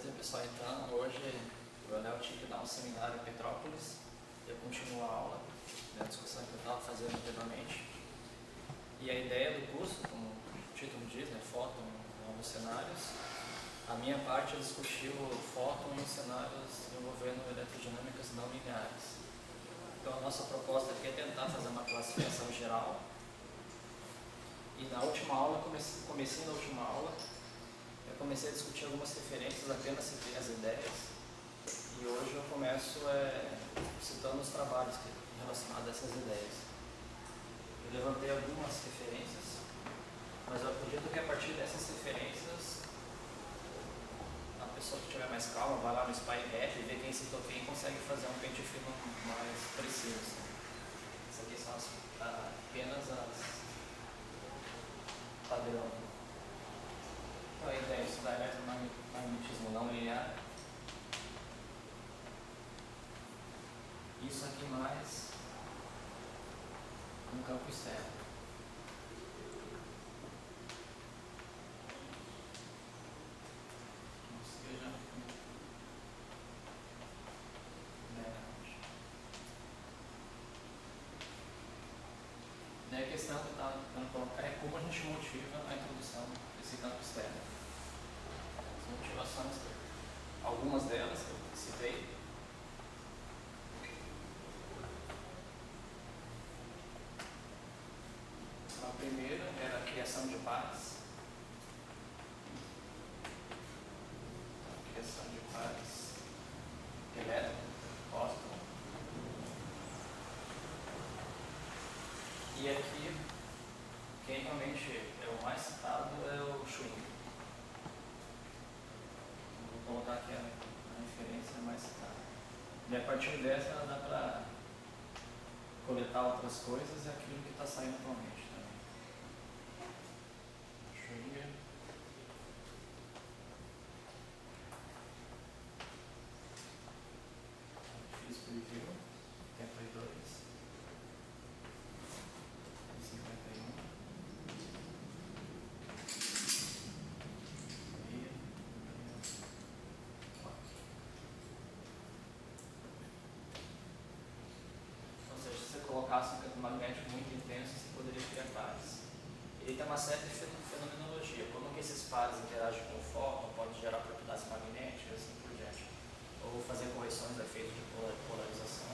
Beleza, pessoal? Então, hoje o Léo tinha que dar um seminário em Petrópolis. Eu continuo a aula, a discussão que eu estava fazendo anteriormente. E a ideia do curso, como o título diz, né, fóton novos cenários. A minha parte é discutir o fóton em cenários envolvendo eletrodinâmicas não lineares. Então, a nossa proposta aqui é tentar fazer uma classificação geral. E na última aula, comecei na última aula, eu comecei a discutir algumas referências, apenas citei as ideias. E hoje eu começo citando os trabalhos relacionados a essas ideias. Eu levantei algumas referências, mas eu acredito que a partir dessas referências, a pessoa que tiver mais calma vai lá no SpyRef e ver quem citou quem, consegue fazer um pente fino mais preciso. Essas aqui são apenas as padrão. Então a ideia é estudar eletromagnetismo não linear. Isso aqui mais no campo externo. Ou seja, a questão que eu estava tentando colocar é como a gente motiva a introdução desse campo externo. As motivações, algumas delas que eu citei. A primeira era a criação de pares. A criação de pares elétron, pósitron. E aqui, quem realmente é o mais citado é o Schwing. Vou colocar aqui a referência mais citada. E a partir dessa dá para coletar outras coisas e aquilo que está saindo atualmente também. Schwing. Fiz preview. Tempo 2. 51. Ou seja, se você colocasse um campo magnético muito intenso, você poderia criar pares. Ele tem uma certa fenomenologia, como que esses pares interagem com o fóton, pode gerar propriedades magnéticas e assim por diante. Ou fazer correções a efeito de polarização.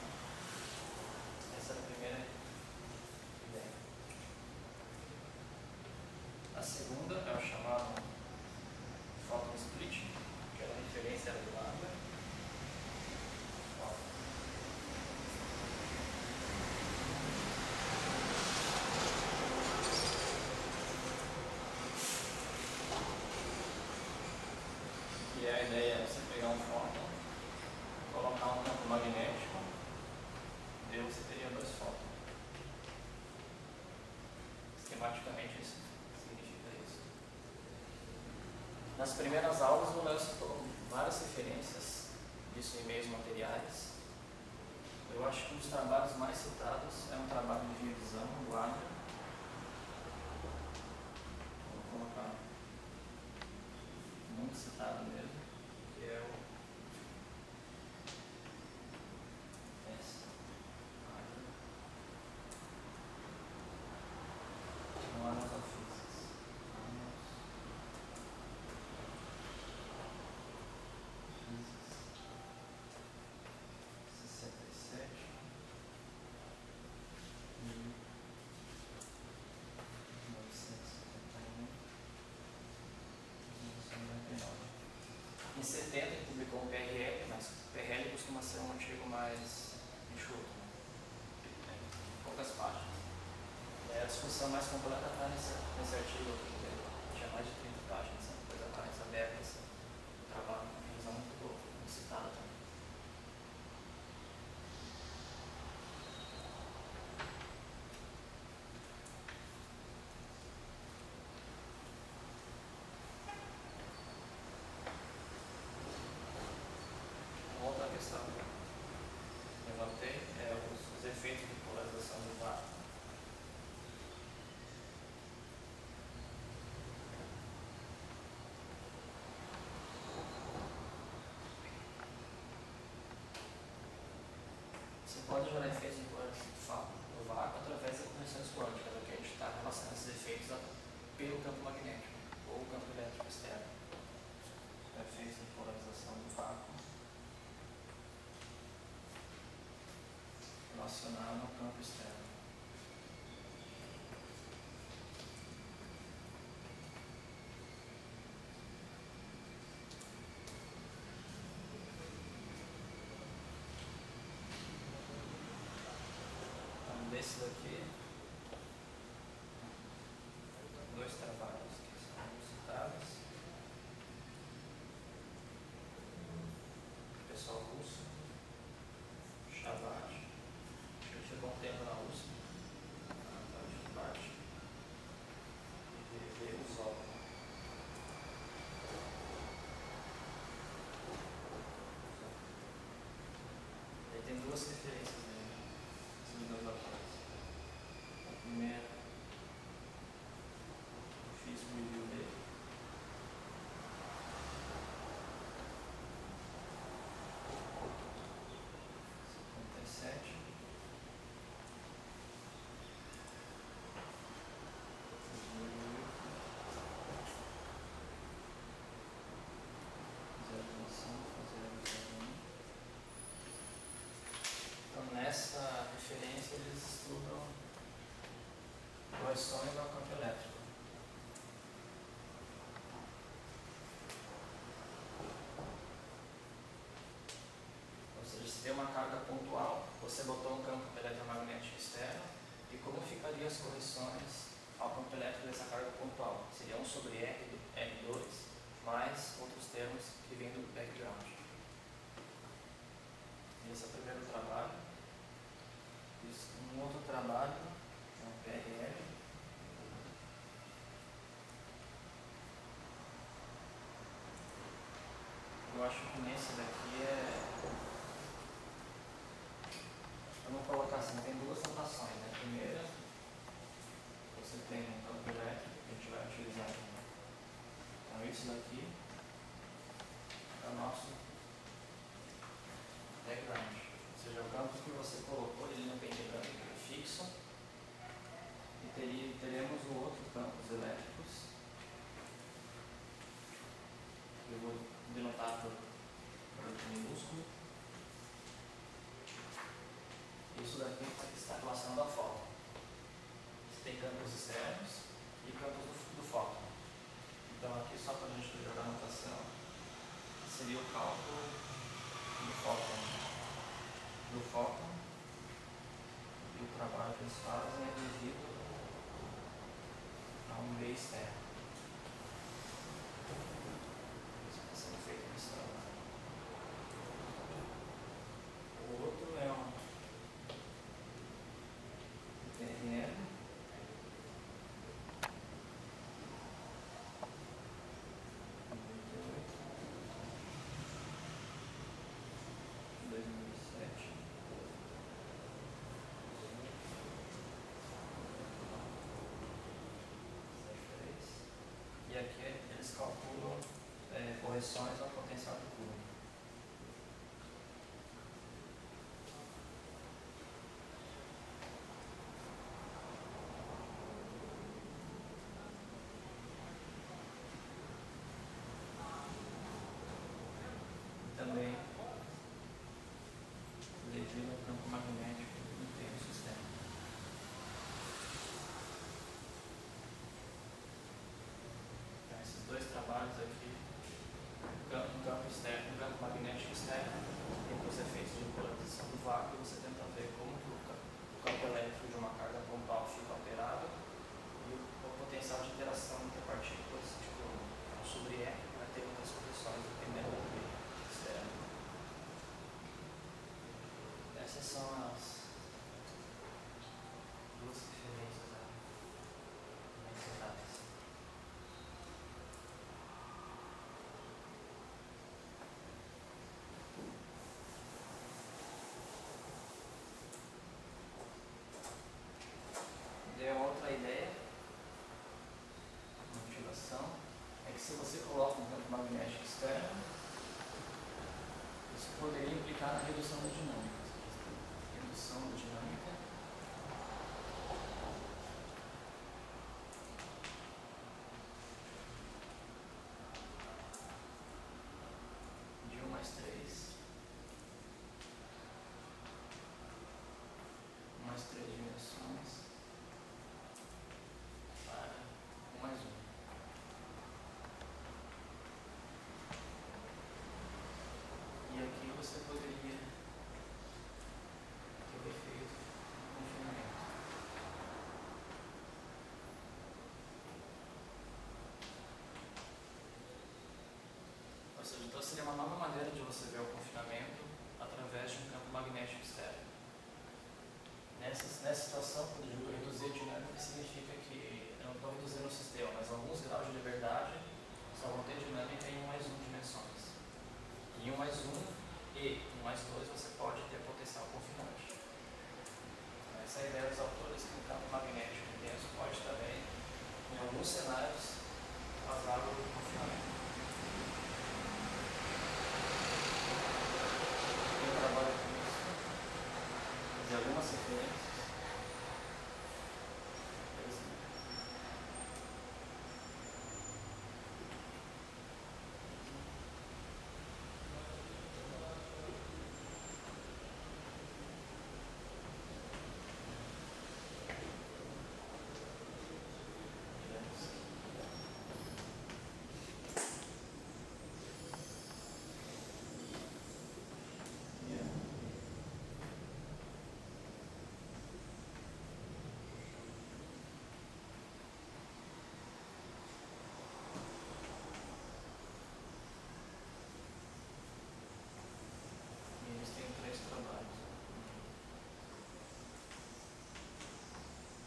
Essa é a primeira ideia. A segunda é o chamado photon split, que era a referência do lambda. E a ideia é você pegar um fóton, colocar um campo magnético, e você teria dois fótons. Esquematicamente isso significa isso. Nas primeiras aulas o Léo citou várias referências disso em meios materiais. Eu acho que um dos trabalhos mais citados é um trabalho de revisão do Adler. Vou colocar muito citado mesmo, que é o Manual of Physics. 67. E 1971. Em 70 ele publicou um PRL, mas o PRL costuma ser um artigo mais enxuto, poucas páginas. A discussão mais completa está nesse artigo aqui, que tinha mais de 30 páginas, uma coisa mais aberta, assim, um trabalho, uma revisão muito boa, muito citada também. Outra questão que eu levantei é os efeitos de polarização do vácuo. pode gerar efeitos no vácuo através das correntes quânticas, que a gente está relacionando esses efeitos pelo campo magnético ou campo elétrico externo. Efeitos de polarização do vácuo relacionado ao campo externo. Desses aqui, dois trabalhos que são citados, pessoal russo, Chabad, que chegou um tempo na USP, na Chabad, e Veusol. Aí tem duas referências nesses dois autores. Primeiro, eu fiz o review dele. Então, nessa referência, eles estudam correções ao campo elétrico. Ou seja, se tem uma carga pontual, você botou um campo eletromagnético externo, e como ficariam as correções ao campo elétrico dessa carga pontual? Seria 1 sobre R2, mais outros termos que vêm do background. Esse é o primeiro trabalho. Um outro trabalho é um PRL. Eu acho que nesse daqui vamos colocar assim, tem duas notações, né? Primeira, você tem um campo elétrico que a gente vai utilizar aqui. Então isso daqui é o nosso background. Ou seja, o campo que você colocou ele no pente branco fixo, e teremos o outro campos elétricos. Eu vou denotar por minúsculo. Isso daqui está relacionado à fóton. Você tem campos externos e campos do fóton. Então aqui, só para a gente jogar a notação, seria o cálculo do fóton. E o trabalho que eles fazem é devido a um meio externo. Isso está sendo feito nesse trabalho. O outro é um TRL. E aqui eles calculam correções ao potencial de Coulomb. Também devido ao campo magnético inteiro do sistema. Então, esses dois trabalhos aqui, um campo externo, um campo magnético externo, e com os efeitos de polarização do vácuo, você tenta ver como que o campo elétrico de uma carga pontual fica alterado e o potencial de interação entre partículas de Coulomb. Então, sobre E vai ter outras correções dependendo do meio externo. Essas são as duas referências mencionadas. Deu outra ideia, motivação, é que se você coloca um campo magnético externo, isso poderia implicar na redução da dinâmica. Ou seja, então seria uma nova maneira de você ver o confinamento através de um campo magnético externo. Nessa situação, quando eu digo reduzir a dinâmica, significa que eu não estou reduzindo o sistema, mas alguns graus de liberdade só vão ter dinâmica em 1 mais 1 dimensões. Em 1 mais 1 e 1 mais 2 você pode ter potencial confinante. Essa é a ideia dos autores, que o campo magnético intenso pode também, em alguns cenários, causar o confinamento. Eu trabalho com isso, fazer algumas referências. Eles têm 3 trabalhos.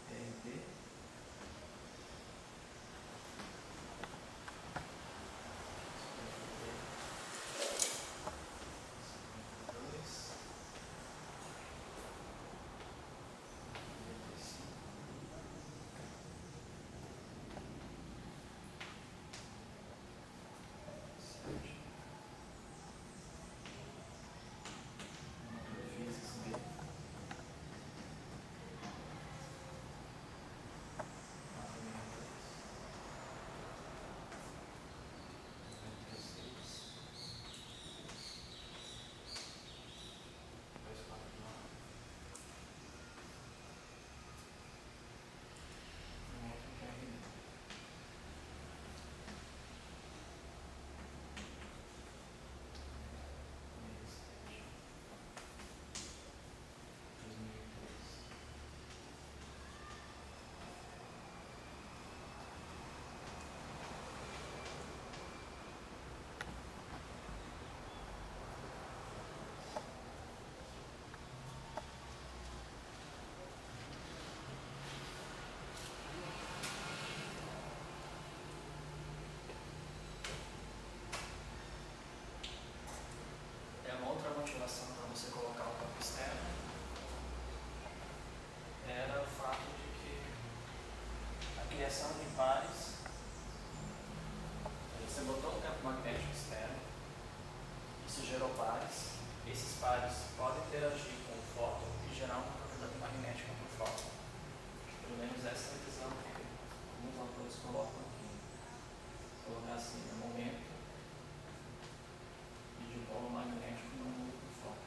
TNT, uma outra motivação para você colocar o campo externo era o fato de que a criação de pares, você botou um campo magnético externo, isso gerou pares, esses pares podem interagir com o fóton e gerar uma propriedade magnética para o fóton. Pelo menos essa é a visão que alguns autores colocam aqui. Vou colocar assim, no momento de polo magnético no mundo do fóton.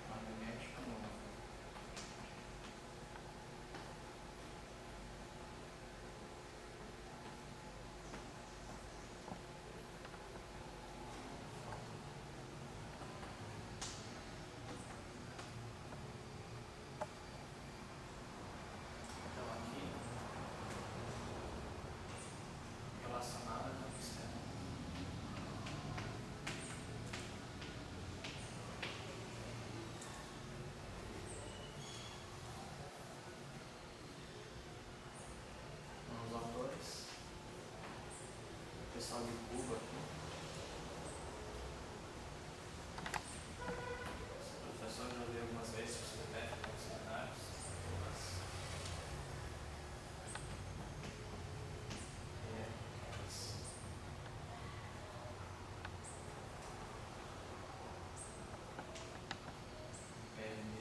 Magnético no então aqui relacionado ao campo externo. Os autores, o pessoal de Cuba aqui, o professor já viu algumas vezes os espetáculos nos seminários, PND,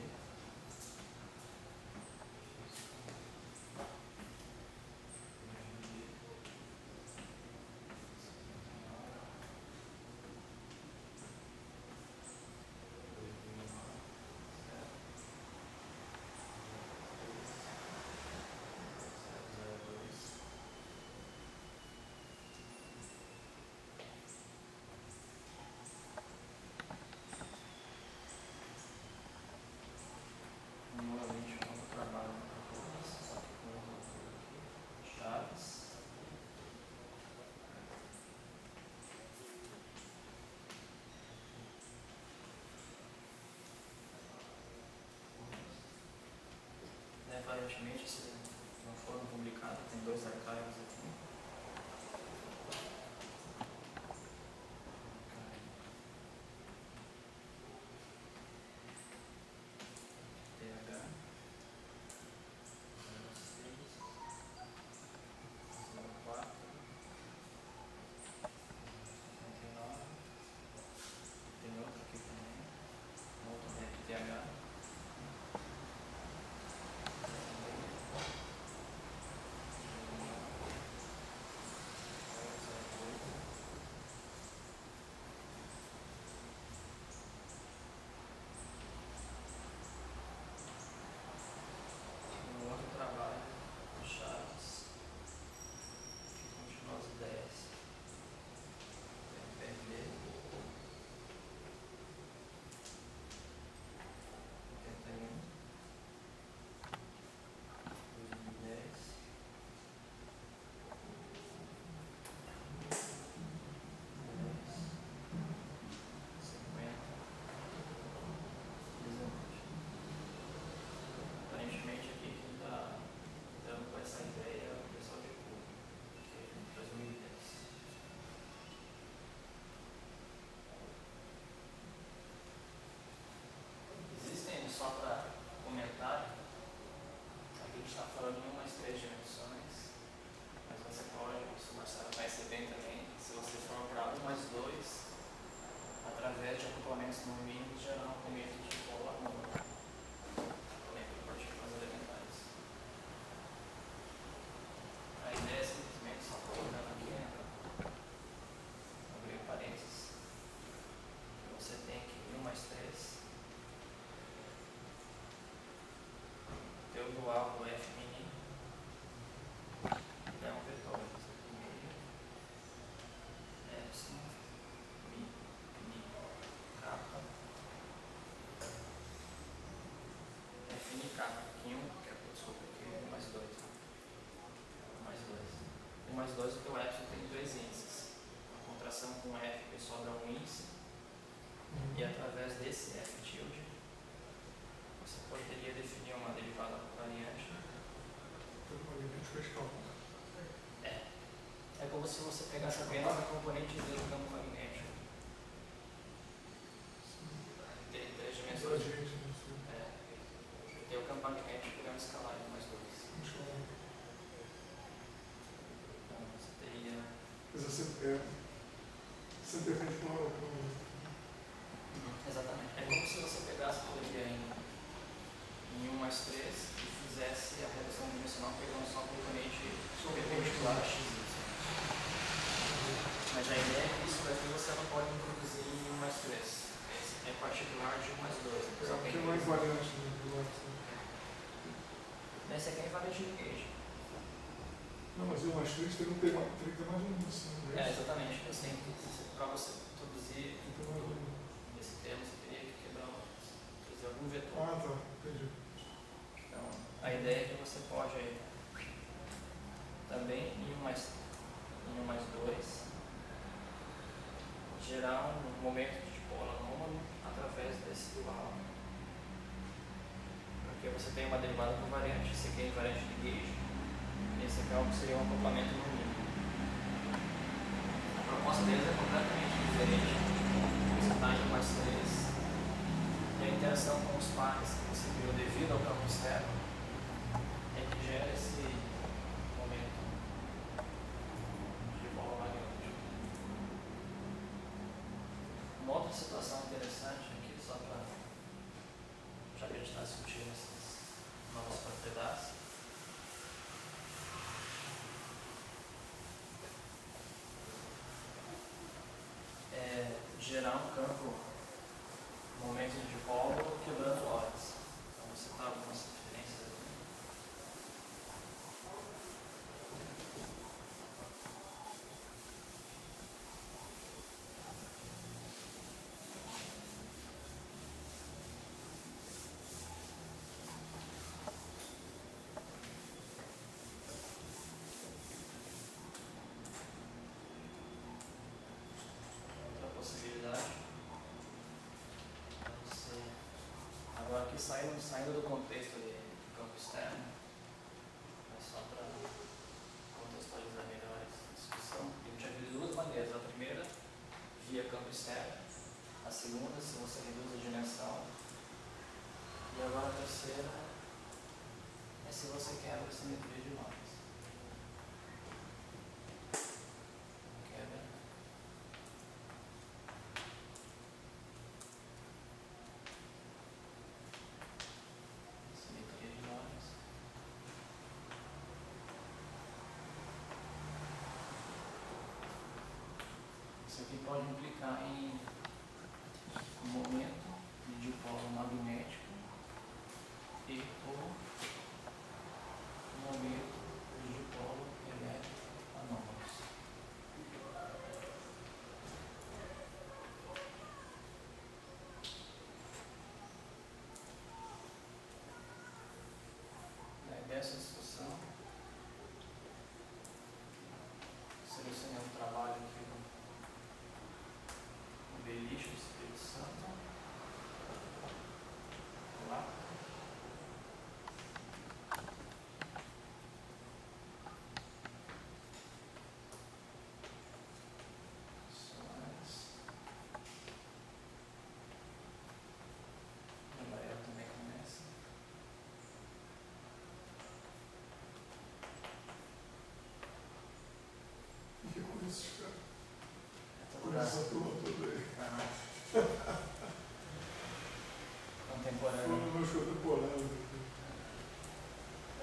aparentemente se não foram publicados, tem 2 arquivos aqui. TH 06 04 59. Tem outro aqui também, outro TH. Um outro trabalho do Chaves, que continua as ideias. PRD 81 2010 50 19. Aparentemente aqui quem está dando com essa ideia é o pessoal de Cuba, que é 2010. Existem, só para comentar, aqui a gente está falando em 1 mais 3 dimensões, mas você pode, se o Marcelo conhece bem também, se você for para 1 mais 2, através de acoplamentos no mínimo, gerar um momento de polo harmônico, acoplamento de partículas elementares. A ideia é simplesmente só colocando aqui, né, abrir parênteses, você tem aqui 1 mais 3, teu dual do F mini é um vetor, epsilon, mi, kappa, F mini kappa, aqui 1, desculpa, aqui 1 mais 2, 1 mais 2. 1 mais 2 porque o epsilon tem 2 índices, a contração com F que sobra um índice, e através desse F tilde, você poderia definir uma derivada variante. É como se você pegasse apenas a componente D do campo magnético. Tem 3 dimensões. Tem o campo magnético, é um escalar de mais 2. Então você teria. Mas você depende do. Exatamente. É como se você pegasse, poderia em 1 mais 3 e fizesse a redução dimensional pegando só a componente perpendicular a x. Mas a ideia é que isso daqui você não pode introduzir em 1 mais 3. Esse é particular de 1 mais 2. Então, Que não é invariante do esse aqui é invariante de Gauge. Não, mas o mais 3 tem que ter mais um. Exatamente. Assim, para você introduzir esse termo, você teria que introduzir algum vetor. Ah, tá. Entendi. Então, a ideia é que você pode aí, também em 1 mais 2 gerar um momento de dipolo anômalo através desse dual. Porque você tem uma derivada covariante, esse aqui é invariante de Gauge, e esse aqui seria um acoplamento no mínimo. A proposta deles é completamente diferente. Você está em 1 mais 3 e a interação com os pares que você criou devido ao campo externo é que gera esse momento de dipolo magnético. Uma outra situação interessante aqui, só para, já que a gente está discutindo essas novas propriedades, é gerar um campo, momento de dipolo quebrando horas. Então você está algumas referências aqui. Possibilidade. Agora aqui saindo do contexto de campo externo, campo externo. A segunda, se você reduz a dimensão. E agora a terceira é se você quebra a simetria de notas. Quebra. Simetria de notas. Isso aqui pode implicar em um momento de dipolo magnético e ou um momento de dipolo elétrico anômalos. Dessa discussão, selecionei um trabalho aqui no Beliche do Espírito Santo. Lá. Soares. Gabriel também começa. E que com esses caras? Com Contemporâneo. essa turma toda aí. Contemporâneo. Foram meus contemporâneos.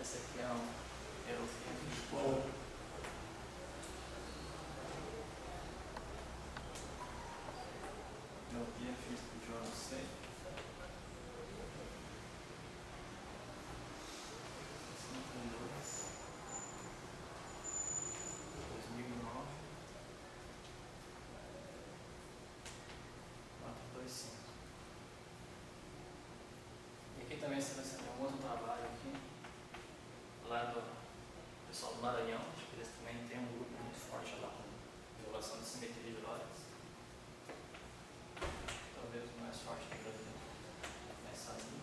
Esse aqui é um Eurofilme. Escola. Miopia física de João C. 2009. 425. E aqui também selecionei um outro trabalho aqui, lá do pessoal do Maranhão, acho que eles também têm um grupo muito forte lá com violação de simetria de Lorentz. Talvez o mais forte do Brasil. Começa ali.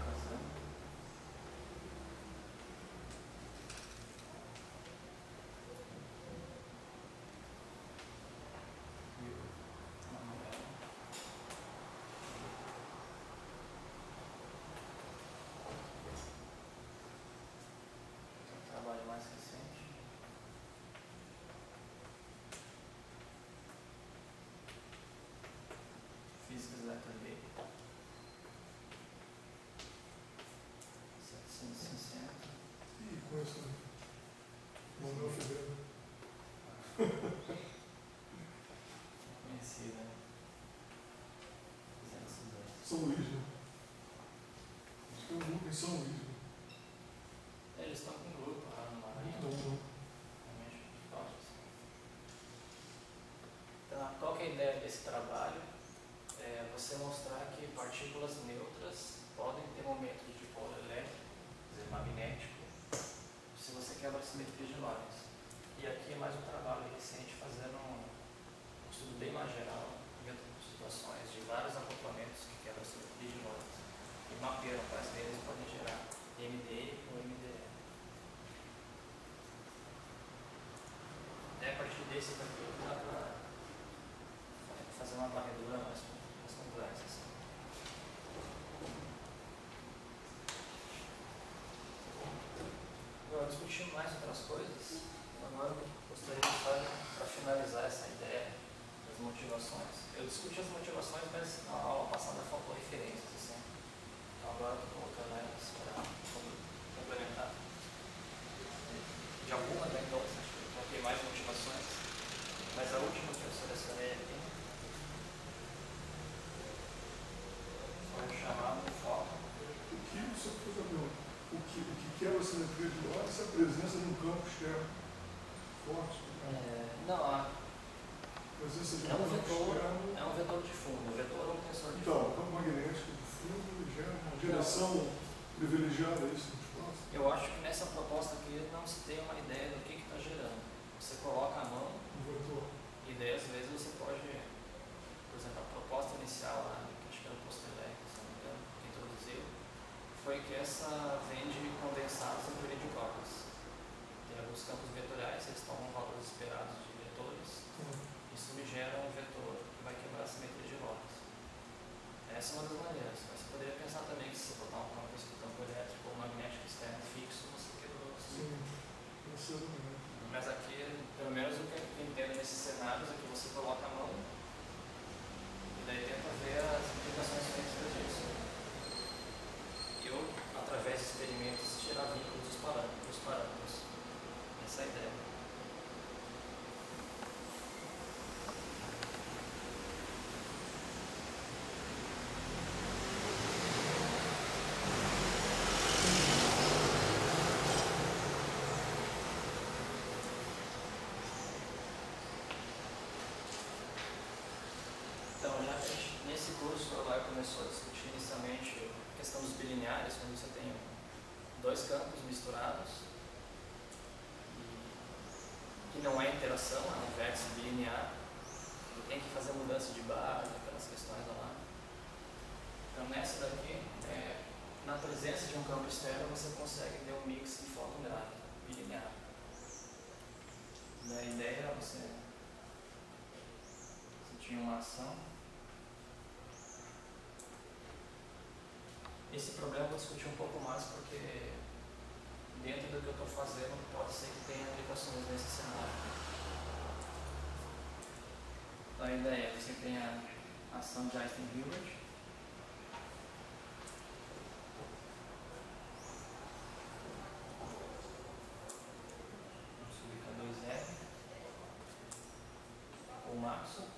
Casando. E o Manuel. Um trabalho mais recente. Físicas da TV. 760. E com essa Manuel Fedendo. Conhecida, né? 202. São Luís, né? Acho que é um grupo em São Luís, né? Eles estão com um grupo lá no Maranhão. Muito bom, né? Realmente fortes. Então, qual que é a ideia desse trabalho? É você mostrar que partículas neutras podem ter momentos de dipolo elétrico, quer dizer, magnético, se você quebra a simetria de Lorentz. E aqui é mais um trabalho recente fazendo um estudo bem mais geral, dentro de situações de vários acoplamentos que quebram a simetria de Lorentz. E mapeiam quais deles podem gerar MD ou MDE. A partir desse daqui dá para fazer uma varredura mais complexa. Assim. Agora, discutindo mais outras coisas, agora eu gostaria de só, para finalizar essa ideia das motivações. Eu discuti as motivações, mas na aula passada faltou referências. Assim. Então agora eu estou colocando elas para complementar. De alguma, né? Então, acho que eu coloquei mais motivações, mas a última que eu selecionei aqui foi chamado de foco. O que, só para fazer a pergunta, o que quebra a simetria de Lorentz é a presença de um campo externo forte. Não, A presença de é um um campo vetor, externo. é um vetor de fundo. O vetor é um tensor de Então, o fundo. campo magnético do fundo gera uma direção privilegiada a isso no espaço. Eu acho que nessa proposta aqui não se tem uma ideia do que está gerando. Você coloca a mão Um vetor. e daí às vezes você pode, por exemplo, a proposta inicial lá, que acho que era o Postelec, se não me engano, que introduziu, foi que essa vem de condensados em teoria de cópias. Tem alguns campos vetoriais, eles tomam valores esperados de vetores. Isso me gera um vetor que vai quebrar a simetria de Lorentz. Essa é uma das maneiras. Mas você poderia pensar também que se você botar um campo elétrico ou magnético externo fixo, você quebrou. Sim, possivelmente. Mas aqui, pelo menos o que eu entendo nesses cenários é que você coloca a mão e daí tenta ver as implicações físicas disso. Eu, através de experimentos, tirar vínculos dos parâmetros. Essa é a ideia. Então, já nesse curso lá começou a discutir inicialmente a questão dos bilineares, quando você tem dois campos misturados, que não é interação, é um vértice bilinear, e tem que fazer mudança de barra, aquelas questões lá. Então, nessa daqui, na presença de um campo externo, você consegue ter um mix de foto gráfico bilinear. A ideia era você tinha uma ação. Esse problema eu vou discutir um pouco mais porque dentro do que eu estou fazendo pode ser que tenha aplicações nesse cenário. Então a ideia é você tem a ação de Einstein-Hilbert. Vamos subir para 2R. O Maxwell.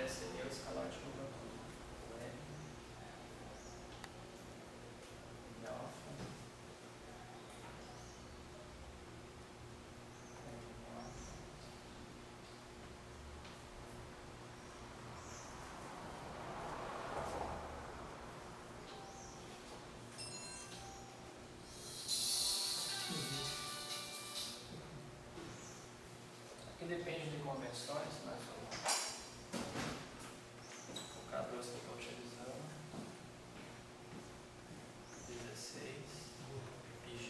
Seria o escalote do campo. Aqui depende de convenções, mas o K2 que eu estou utilizando, 16, IG,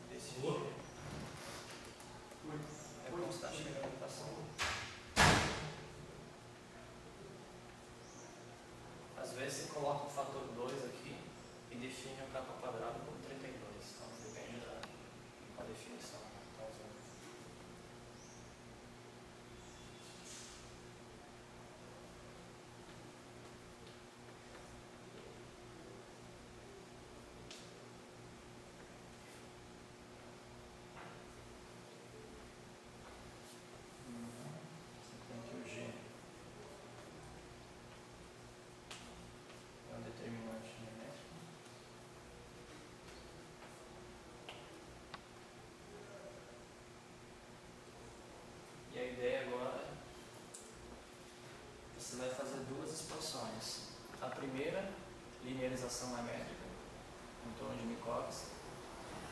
desse G, é constante de gravitação. Às vezes você coloca o fator 2 aqui e define o capa quadrado como 32, então depende da definição. E a ideia agora é você vai fazer duas expansões. A primeira, linearização amétrica, em torno de Minkowski,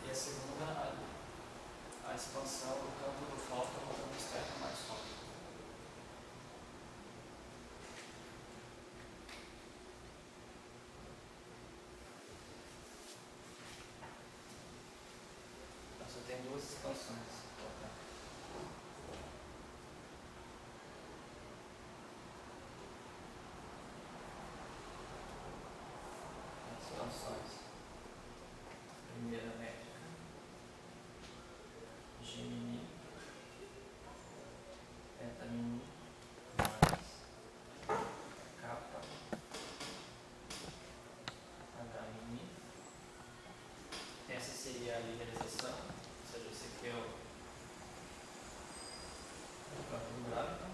e a segunda, a expansão do campo do fóton no campo externo mais fóton. Então você tem duas expansões. seria a linearização, ou seja, esse aqui é o campo do graviton.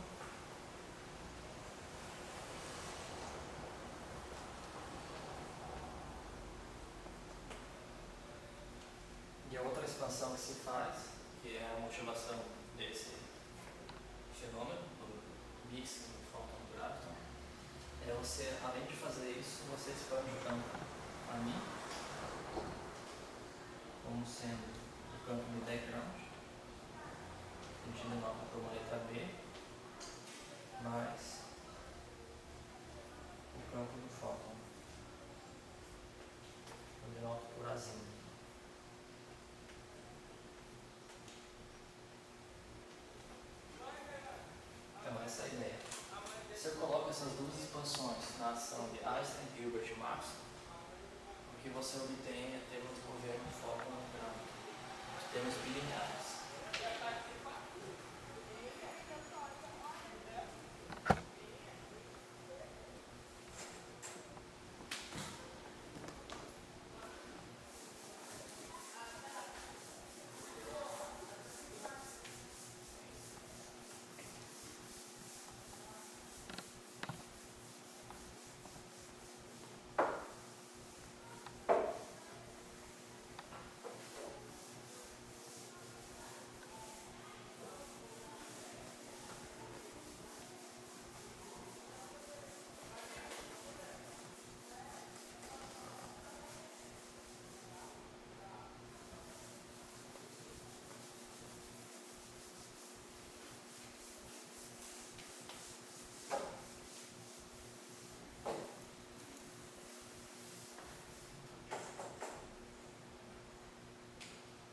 E a outra expansão que se faz, que é a motivação desse fenômeno, do mix do fóton do graviton, é você, além de fazer isso, você expande o campo a mim, como sendo o campo de background, a gente denota por uma letra B, mais o campo do fóton, eu denoto por Azinho. Então essa é a ideia. Se eu coloco essas duas expansões na ação de Einstein, Hilbert e Maxwell, o que você obtém é termos de governo de fóton no gráfico, termos bilineares.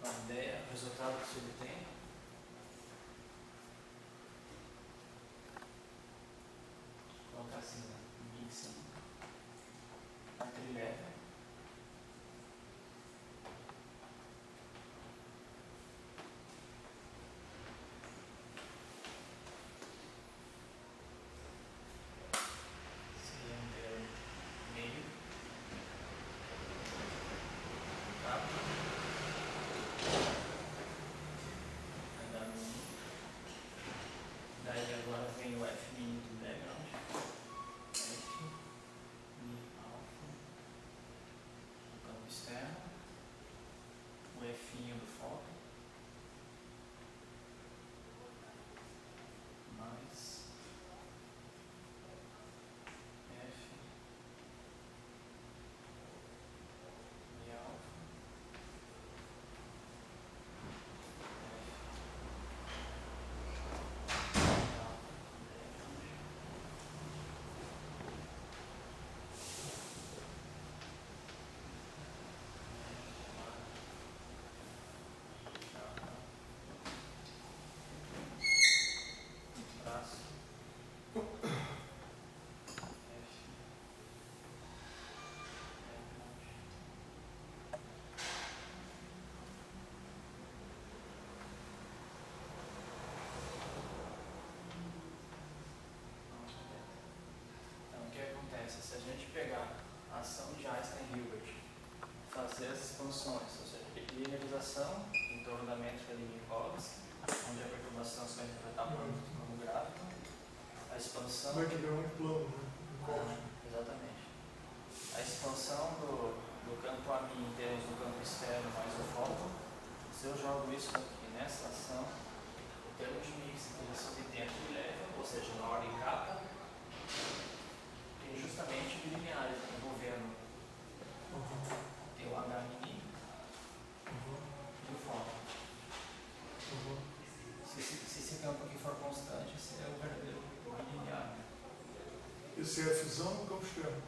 A ideia, o resultado que se obtém, colocar assim, mixing, a trilheta, seria um termo meio, tá? Vai dar mini. Daí agora vem o F mini do background, F mini alfa, o campo externo, o F do fóton, mais F e alfa, F e alfa, traço, F, então, o que acontece? Se a gente pegar a ação de Einstein e Hilbert, fazer as expansões, ou seja, linearização em torno da métrica de Minkowski, onde a perturbação se vai interpretar como gráfico, a expansão. Vai que é muito plano, né? Exatamente. A expansão do campo a mim em termos do campo externo mais o fóton, se eu jogo isso aqui nessa ação, o termo de mix que você obtém aqui leva, ou seja, na ordem capa, tem justamente bilineares envolvendo tem o H mini e o fóton. Se esse campo aqui for constante, esse é o verdadeiro bilinear. Esse é Fzão no campo externo.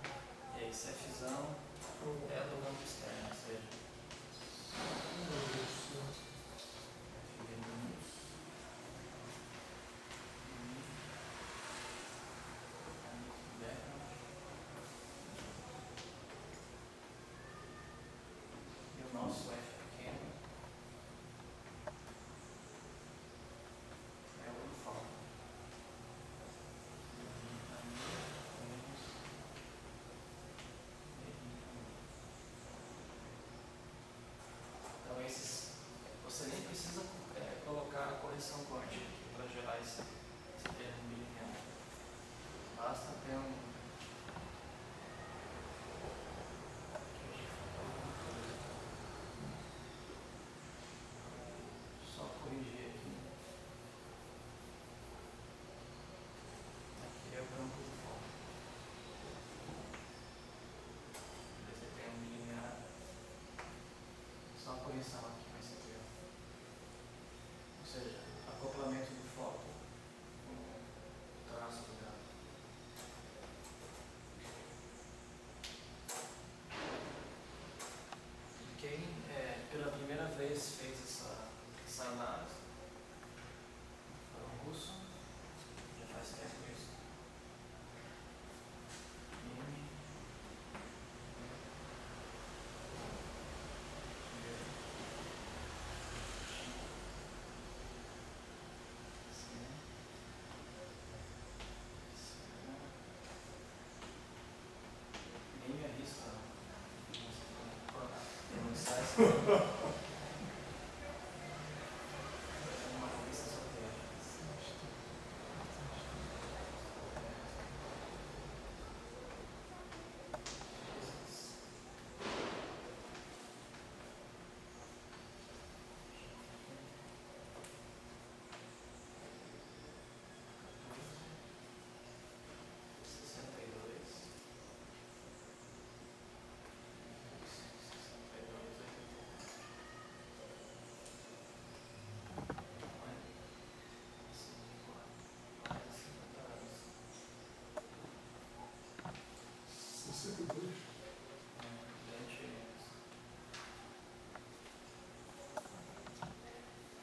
Esse Fzão é do campo externo, ou seja, e o nosso F pequeno é o do fóton. Então basta ter um. Só corrigir aqui. Aqui é o campo de foco. Você tem um linear. Só a correção aqui vai ser pior. Ou seja, acoplamento do foco com o traço do gráfico. Quem pela primeira vez fez essa análise foi o Russo, já faz tempo isso. Nem me arrisco a denunciar isso. Uma revista sorteada.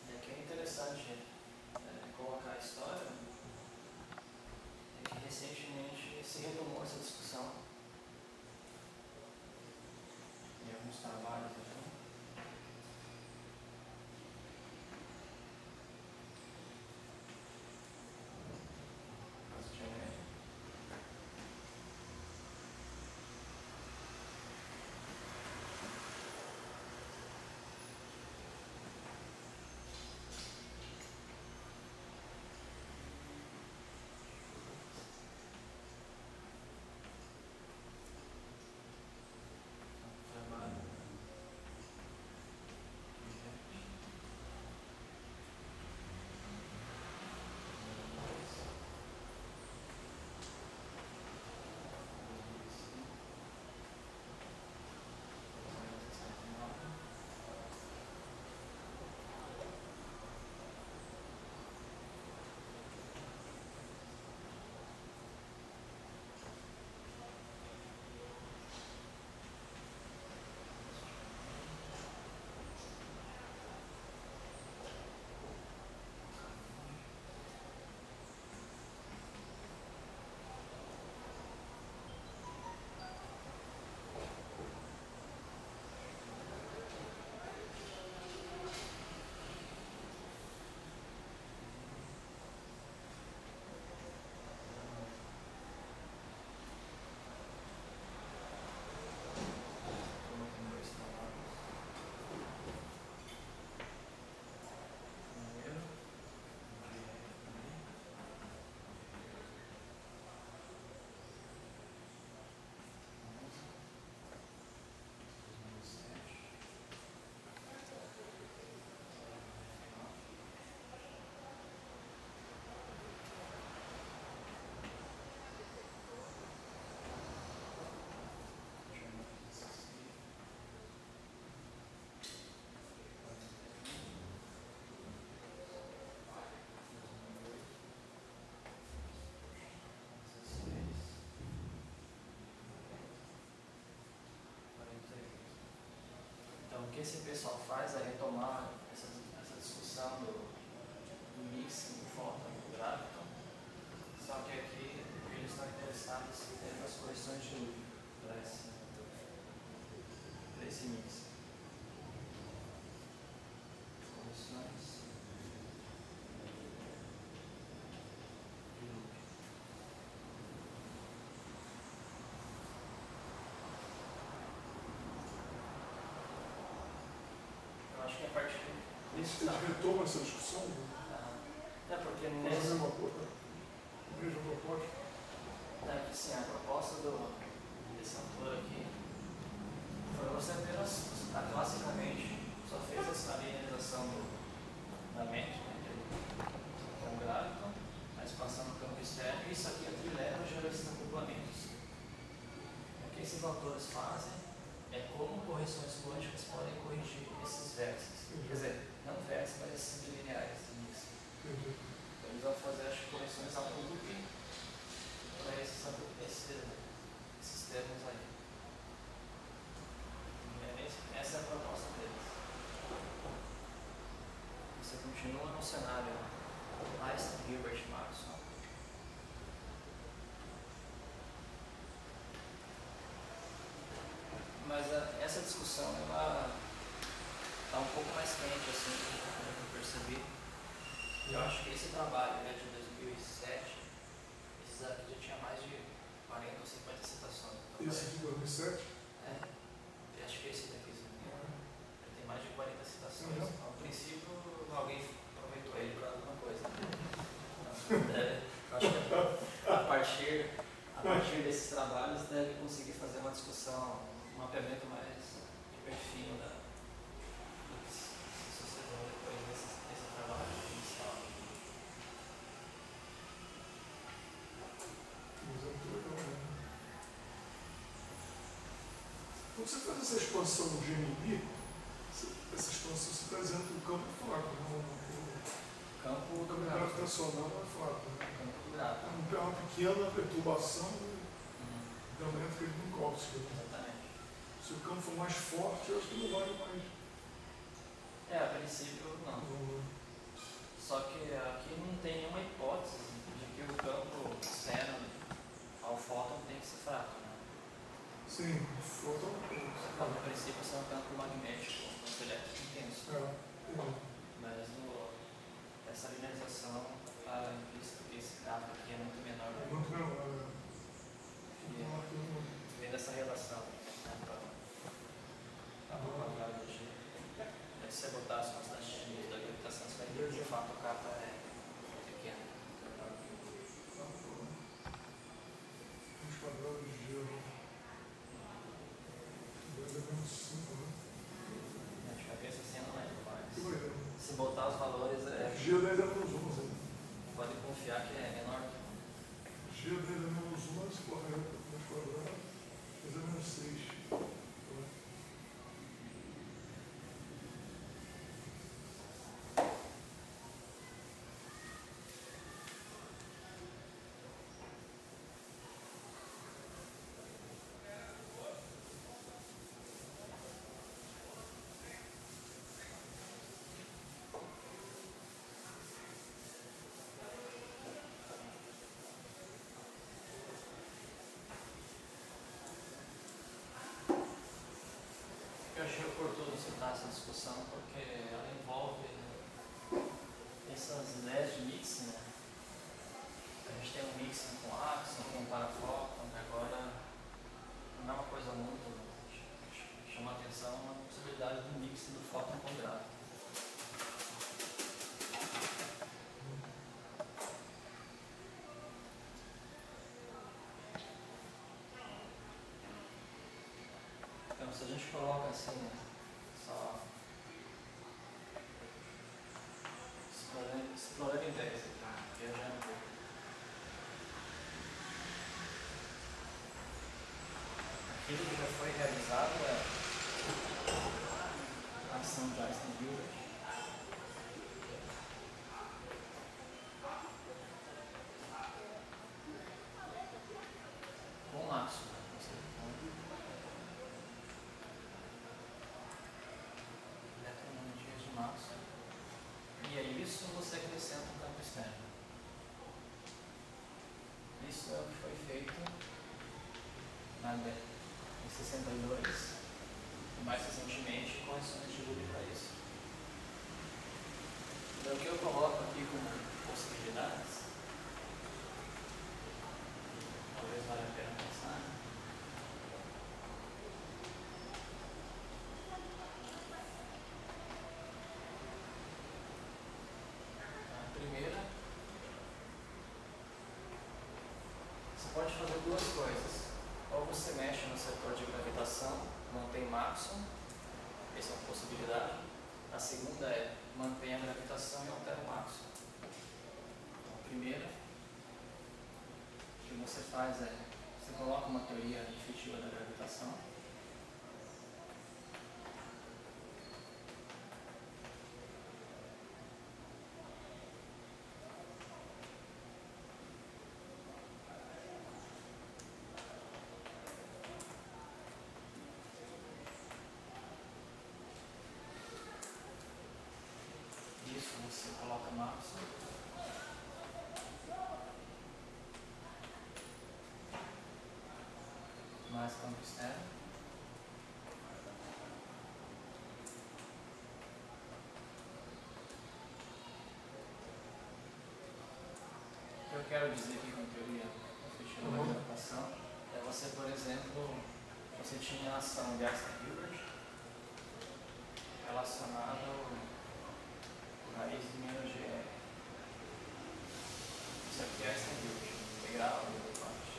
E aqui é interessante colocar a história, é que recentemente se retomou essa discussão em alguns trabalhos. O que esse pessoal faz é retomar essa discussão do mix do fóton e do gráfico, só que aqui eles estão interessados nas correções de luz para esse mix. Correções de luz. Eu acho que a partir disso. Você retoma essa discussão? É porque Faz a mesma proposta. É que sim, a proposta desse autor aqui foi você apenas, classicamente, só fez essa linearização da mente, né, com o gráfico, a expansão no campo externo, e isso aqui leva a gerar esses acoplamentos. O que esses autores fazem é como correções quânticas podem corrigir esses vértices. Quer dizer, não vértices, mas esses bilineares. Então, eles vão fazer as correções ao loop para esses termos aí. Essa é a proposta deles. Você continua no cenário Einstein, Hilbert, Maxwell. Mas essa discussão está um pouco mais quente, assim, pelo que eu percebi. Eu acho que esse trabalho de 2007, esses aqui já tinha mais de 40 ou 50 citações. Então, esse de 2007? Eu acho que esse daqui tem mais de 40 citações. Então, ao princípio, alguém aproveitou ele para alguma coisa. Eu acho que a partir desses trabalhos deve conseguir fazer uma discussão, um mapeamento mais de perfil do que se sucedeu depois desse trabalho inicial. Quando você faz essa expansão no GNI, essa expansão você está dizendo que o campo é fraco, o campo gravitacional não é fraco. Né? É uma pequena perturbação da elétrica de Minkowski. Exatamente. Se o campo for mais forte, eu acho que não vale mais. A princípio não. Só que aqui não tem nenhuma hipótese de que o campo externo ao fóton tem que ser fraco. Né? Sim, o fóton. No princípio, isso é um campo magnético, um campo elétrico intenso. Mas essa linearização está implícita que esse gráfico aqui é muito menor. Muito menor. Vem dessa relação. Tá bom, quadrado de. Se você botar as constantes de nível da gravitação, você vai ver que de fato o capa é pequeno. Os quadrados de gelo. 2 é menos 5, né? De cabeça assim eu não lembro mais. Que doido. Se botar os valores, G10 é menos 11. pode confiar que é menor. G10 é menos 1, mas quadrado, mas é menos 6. Eu achei oportuno citar essa discussão porque ela envolve essas ideias de mixing, né? A gente tem um mixing com axon, com parafóton, que agora não é uma coisa muito chama a atenção, a possibilidade do mixing do fóton com gráfico. Então, se a gente coloca assim, só explorando ideias aqui, viajando um pouco. Aquilo que já foi realizado é a ação de Einstein-Hilbert. Com Maxwell. Eletromagnetias de Maxwell. E é isso você acrescenta um campo externo. Isso é o que foi feito em 62 e mais recentemente correções de Hubble para isso. Então, o que eu coloco aqui como possibilidades, talvez valha a pena pensar. A primeira, você pode fazer duas coisas. Ou você mexe no setor de gravitação, mantém máximo, essa é uma possibilidade. A segunda é mantém a gravitação e altera o máximo. A primeira que você faz é, você coloca uma teoria efetiva da gravitação. Isso, você coloca máximo. Mais campo externo. O que eu quero dizer aqui com a teoria efetiva da gravitação é você, por exemplo, você tinha a ação de Einstein-Hilbert relacionada ao raiz de menos GR. Isso aqui é Einstein-Hilbert, integral, x.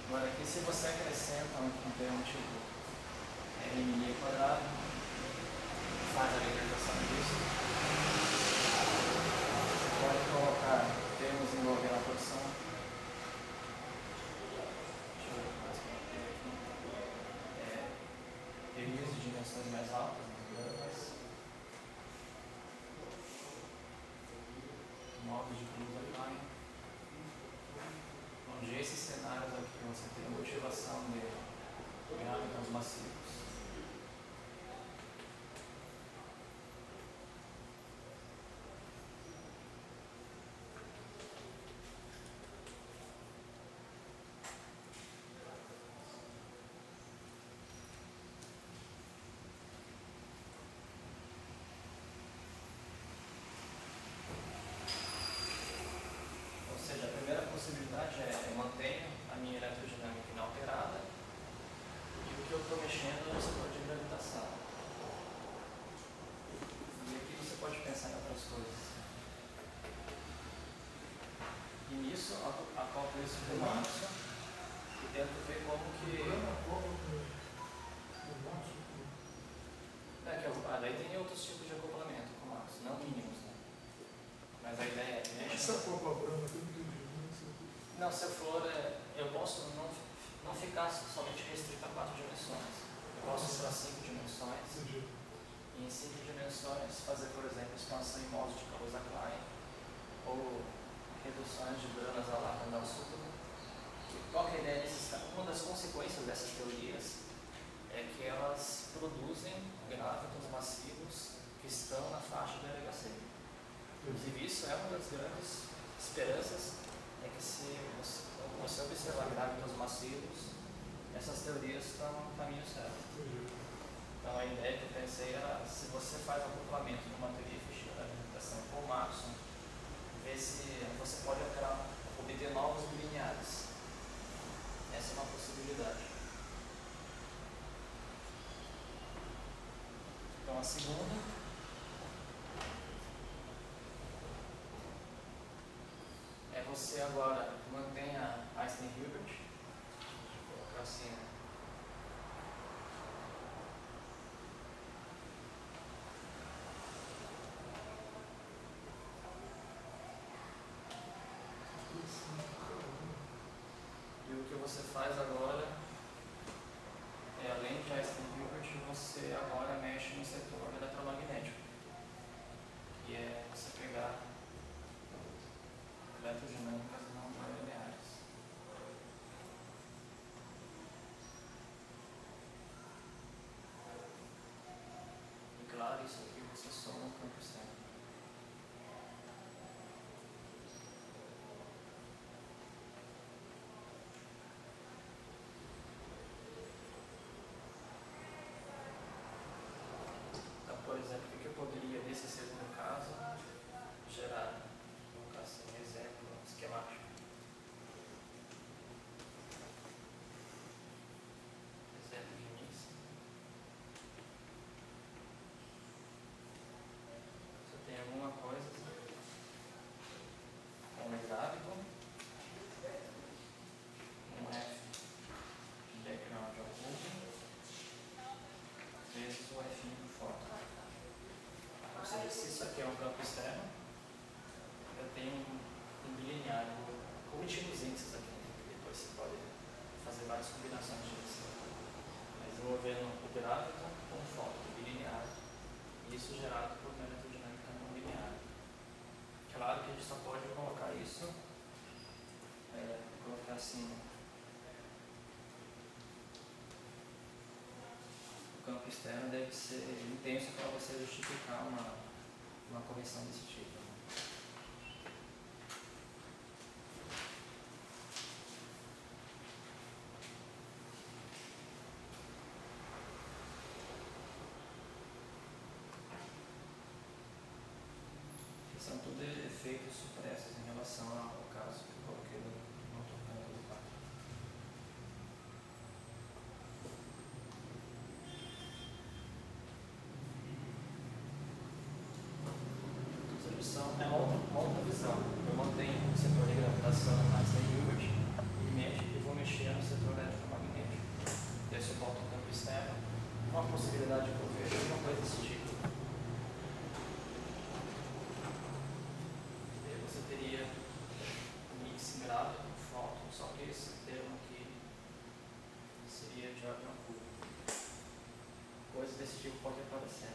Agora aqui, se você acrescenta um termo tipo LMI quadrado, faz a integração disso, você pode colocar termos envolvendo a posição. Deixa eu ver mais para aqui. Teorias de dimensões mais altas, modos de cruz-align, onde esses cenários aqui você tem a motivação de grávitos massivos. Ou seja, a primeira possibilidade é eu mantenho a minha eletrodinâmica inalterada e o que eu estou mexendo é o setor de gravitação. E aqui você pode pensar em outras coisas. E nisso, acoplo isso com o máximo e tento ver como que... daí tem outros tipos de acoplamento com o máximo, não mínimos, né? Mas a ideia é... Essa copa branca que eu não entendi. Não, se eu for, eu posso não ficar somente restrito a 4 dimensões. Eu posso ir para 5 dimensões. E em 5 dimensões fazer, por exemplo, expansão em modos de Kaluza-Klein ou reduções de Brunas a lá Randall-Sutherland. Qual que é a ideia desses casos? Uma das consequências dessas teorias é que elas produzem grávitos massivos que estão na faixa do LHC. Inclusive, isso é uma das grandes esperanças, é que se você observar grávitos massivos, essas teorias estão no caminho certo. Então, a ideia que eu pensei era, se você faz o acoplamento de uma teoria efetiva da gravitação com o máximo, ver se você pode obter novos bilineares. Essa é uma possibilidade. Então, a segunda é você agora mantenha Einstein-Hilbert. Deixa eu colocar assim, né? E o que você faz agora é, além de Einstein-Hilbert, você agora mexe no setor eletromagnético, que é você pegar eletrodinâmicas não lineares. se isso aqui é um campo externo, eu tenho um bilinear. Vou omitir os índices aqui, depois você pode fazer várias combinações disso. Mas envolvendo o gráfico com foto bilinear, isso gerado por uma eletrodinâmica não linear. Claro que a gente só pode colocar isso, colocar assim, o campo externo deve ser intenso para você justificar uma correção desse tipo. São tudo efeitos supressos em relação ao caso que eu coloquei no outro ponto do quadro. A solução é uma outra visão. Eu mantenho o setor de gravitação mais em Hilbert e vou mexer no setor eletromagnético. Daí eu boto um campo externo, uma possibilidade que eu vejo é uma coisa desse tipo. Teria um mix grave com foto, só que esse termo aqui seria de ordem oculta. Coisas desse tipo podem aparecer.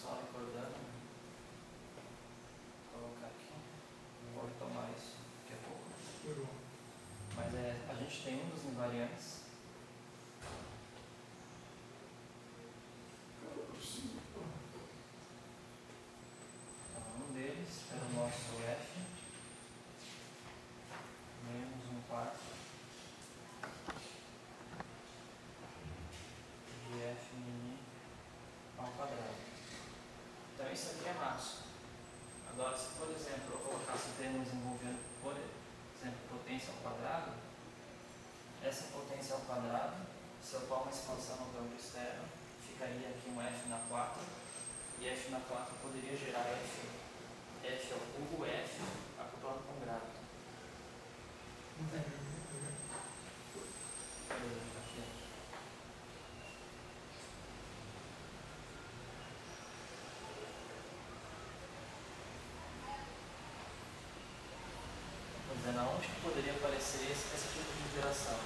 Só recordando, vou colocar aqui, não vou retomar isso daqui a pouco. Mas a gente tem um dos invariantes. É o nosso F menos 1/4 de F mini ao quadrado. Então isso aqui é maço. Agora, se por exemplo eu colocasse termos envolvendo, por exemplo, potência ao quadrado, essa potência ao quadrado, se eu tomo uma expansão no campo externo, ficaria aqui um F na 4, e F na 4 poderia gerar F ao cubo F acoplado com gráfico. Estou dizendo aonde que poderia aparecer esse tipo de interação.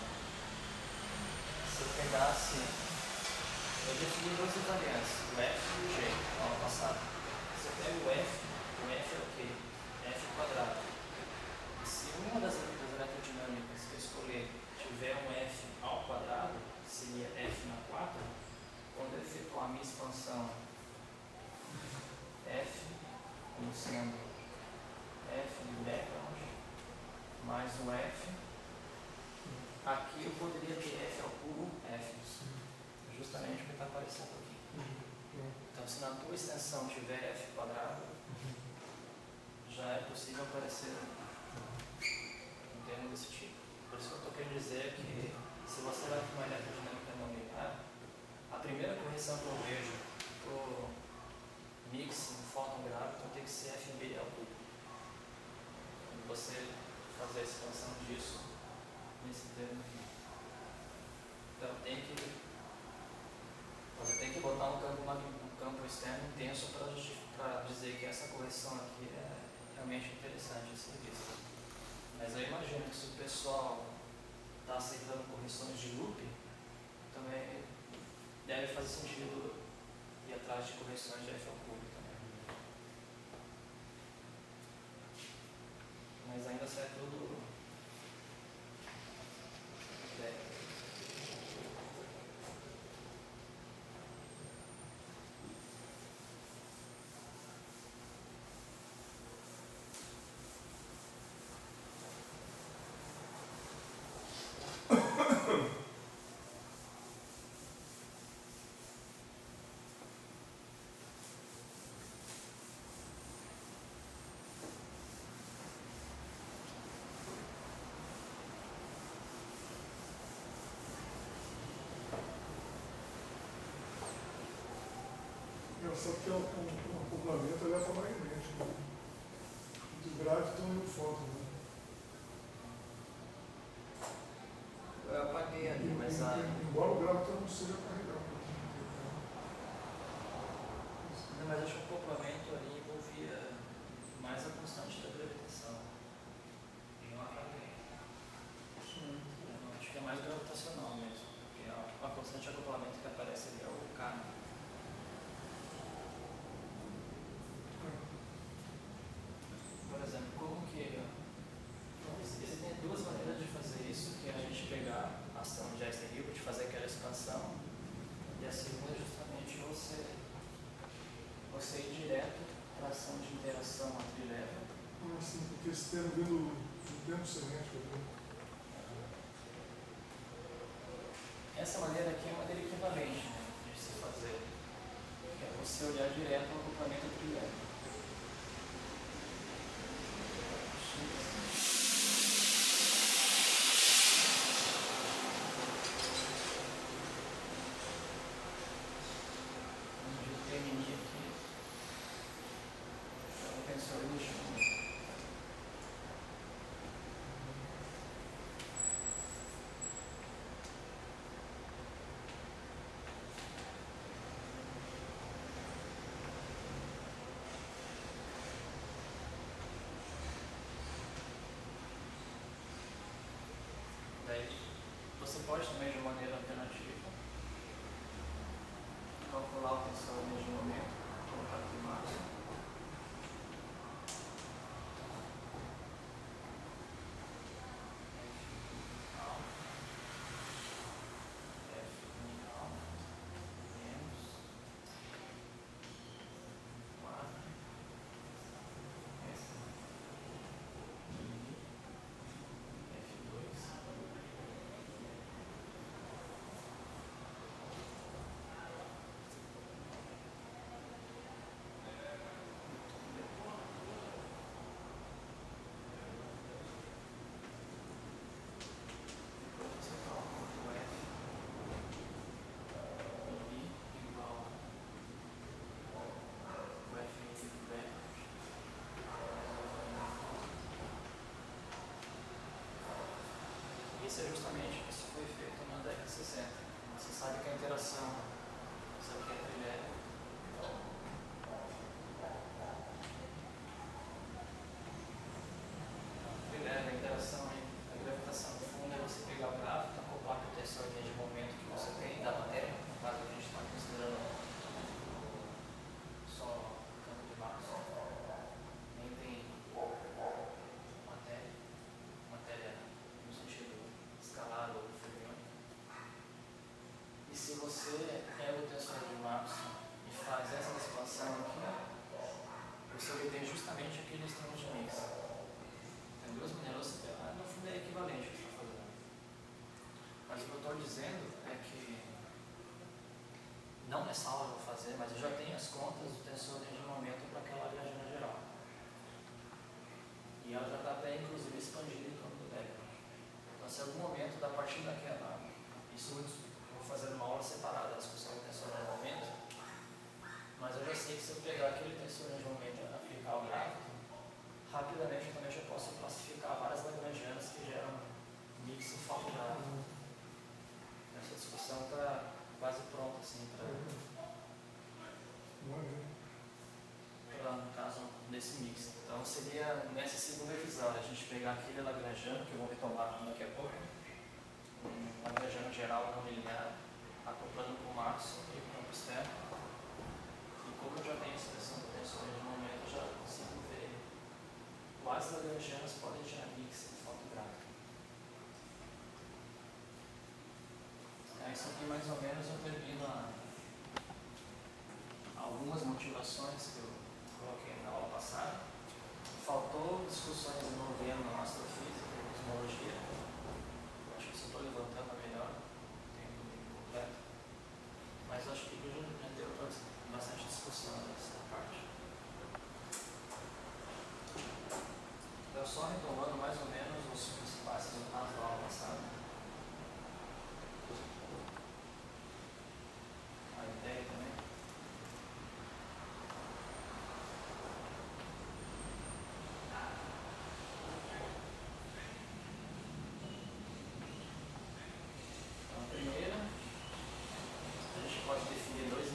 Se eu pegasse, eu defini duas invariantes, o F e o G, no ano passado. Se eu pego o F é o quê? F quadrado. E se uma das eletrodinâmicas que eu escolher tiver um F ao quadrado, seria F na 4, quando eu efetuar a minha expansão F, como sendo F de background, mais o F, aqui eu poderia ter F ao cubo F, justamente o que está aparecendo aqui. Então, se na tua extensão tiver F quadrado, já é possível aparecer um termo desse tipo. Por isso que eu estou querendo dizer que, se você vai para uma eletrodinâmica não linear, a primeira correção que eu vejo para o mix no fóton gráfico tem que ser FB ao cubo. Quando você fazer a expansão disso nesse termo aqui. Então, você tem que botar um campo externo intenso para dizer que essa correção aqui é realmente interessante de ser vista. Mas eu imagino que se o pessoal está aceitando correções de loop, também deve fazer sentido ir atrás de correções de F ao cubo também. Mas ainda assim é tudo ideia. Só que o acoplamento é eletromagnético. Do gráfico e do fóton. Eu apaguei ali, mas embora o gráfico não seja carregado. mesmo semente. Essa maneira aqui é uma maneira equivalente, né, de se fazer. É você olhar direto no acoplamento trilhado. Você pode também, de maneira alternativa, calcular o tensor de momento, colocar aqui o máximo. Isso é justamente o que foi feito na década de 60. Você sabe que a interação, isso aqui é trilhado. A interação, a gravitação do fundo é você pegar o gráfico, acoplar com o tensor de momento que você tem da matéria, no caso a gente está considerando só o campo de Maxwell. Nem tem matéria no sentido escalar ou fermiônico. E se você pega o tensor de Maxwell e faz essa expansão aqui, você obtém justamente aquele extremo de mix. Tem duas maneiras de você pegar, no fundo é equivalente ao que você está fazendo. Mas o que eu estou dizendo é que, não nessa aula eu vou fazer, mas eu já tenho as contas do tensor de momento para aquela Lagrangiana geral. E ela já está até, inclusive, expandida em torno do Decker. Então, se em algum momento, a partir daquela, isso eu vou fazer uma aula separada da discussão do tensor de momento, mas eu já sei que se eu pegar aquele tensor de momento e aplicar o gráfico, rapidamente eu também já posso classificar várias lagrangianas que geram mix em falta gráfico. Essa discussão está quase pronta, assim, para, no caso, desse mix. Então, seria nessa segunda revisão, a gente pegar aquele lagrangiano, que eu vou retomar daqui a pouco, um lagrangiano geral não linear, acoplando com o Maxwell e o campo externo. E como eu já tenho a expressão do tensor de momento, eu já consigo ver quais lagrangianas podem gerar mix em falta gráfica. Isso aqui, mais ou menos, eu termino algumas motivações que eu coloquei na aula passada. Faltou discussões envolvendo astrofísica e cosmologia. Eu acho que só estou levantando melhor, tem tudo completo. Mas acho que já deu bastante discussão nessa parte. Então, só retomando mais ou menos os principais resultados da aula passada. A ideia também. Então, a primeira, a gente pode definir dois